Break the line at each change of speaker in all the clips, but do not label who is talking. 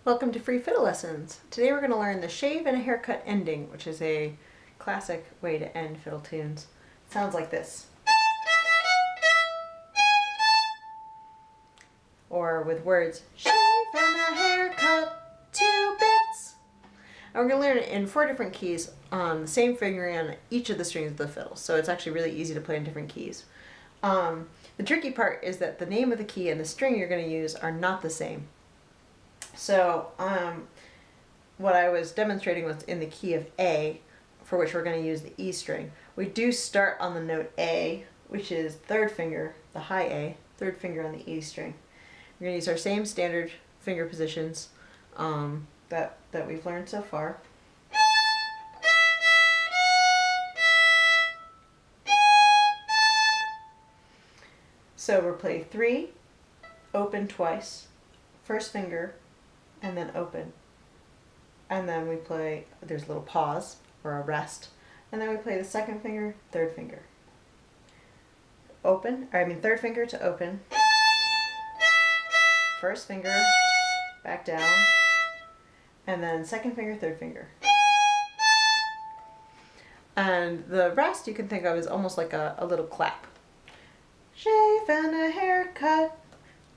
Welcome to Free Fiddle Lessons. Today we're going to learn the shave and a haircut ending, which is a classic way to end fiddle tunes. It sounds like this. Or with words, shave and a haircut, 2 bits. And we're going to learn it in 4 different keys on the same fingering on each of the strings of the fiddle. So it's actually really easy to play in different keys. The tricky part is that the name of the key and the string you're going to use are not the same. So what I was demonstrating was in the key of A, for which we're going to use the E string. We do start on the note A, which is 3rd finger, the high A, 3rd finger on the E string. We're going to use our same standard finger positions that we've learned so far. So we'll play 3, open twice, 1st finger, and then open. And then we play, there's a little pause or a rest, and then we play the 2nd finger, 3rd finger. Open, 3rd finger to open, 1st finger, back down, and then 2nd finger, 3rd finger. And the rest you can think of as almost like a little clap. Shave and a haircut,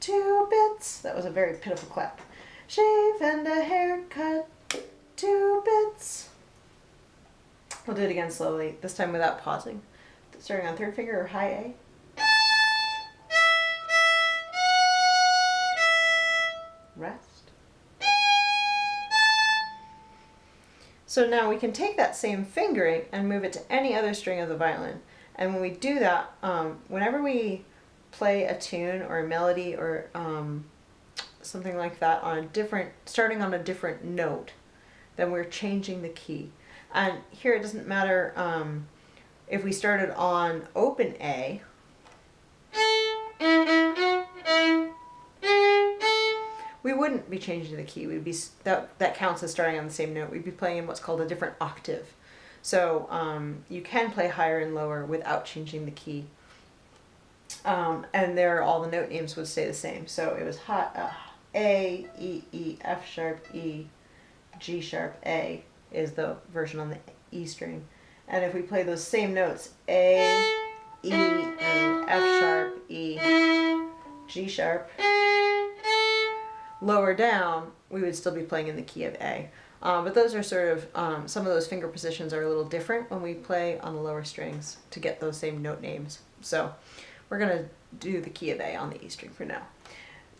2 bits. That was a very pitiful clap. Shave and a haircut, 2 bits. We'll do it again slowly, this time without pausing. Starting on 3rd finger or high A. Rest. So now we can take that same fingering and move it to any other string of the violin. And when we do that, whenever we play a tune or a melody or something like that on starting on a different note, then we're changing the key. And here it doesn't matter if we started on open A, we wouldn't be changing the key. We'd be that counts as starting on the same note. We'd be playing in what's called a different octave. So you can play higher and lower without changing the key. And there all the note names would stay the same. So it was A, E, E, F sharp, E, G sharp, A is the version on the E string. And if we play those same notes, A, E, E, F sharp, E, G sharp, lower down, we would still be playing in the key of A. But those are sort of, some of those finger positions are a little different when we play on the lower strings to get those same note names. So we're going to do the key of A on the E string for now.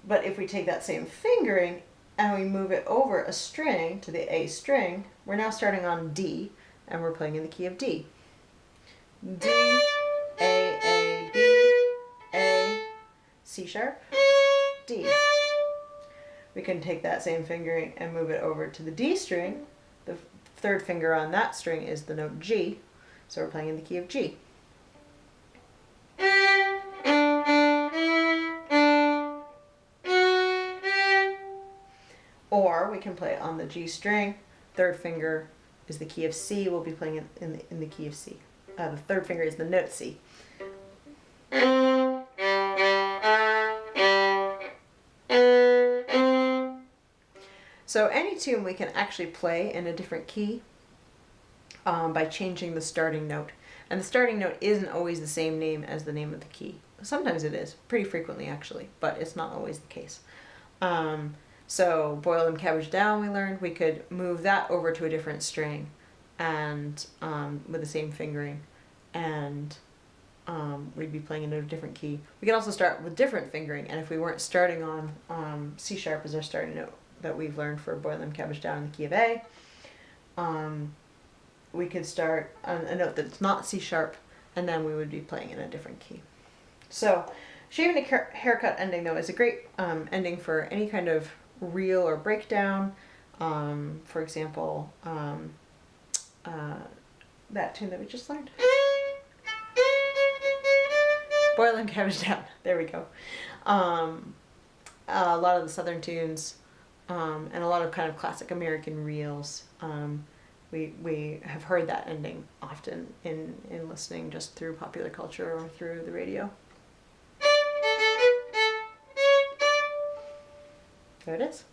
But if we take that same fingering and we move it over a string to the A string, we're now starting on D and we're playing in the key of D. D, A, B, A, C sharp, D. We can take that same fingering and move it over to the D string. The 3rd finger on that string is the note G, so we're playing in the key of G. Or we can play on the G string. 3rd finger is the key of C. We'll be playing in the key of C. The 3rd finger is the note C. So any tune we can actually play in a different key by changing the starting note. And the starting note isn't always the same name as the name of the key. Sometimes it is, pretty frequently actually, but it's not always the case. So boil them cabbage down, we learned, we could move that over to a different string and with the same fingering, and we'd be playing in a different key. We can also start with different fingering, and if we weren't starting on C sharp as our starting note that we've learned for boil them cabbage down in the key of A, we could start on a note that's not C sharp, and then we would be playing in a different key. So shaving a haircut ending though is a great ending for any kind of reel or breakdown. For example, that tune that we just learned. Boil them cabbage down. There we go. A lot of the Southern tunes and a lot of kind of classic American reels. We have heard that ending often in listening just through popular culture or through the radio. There it is.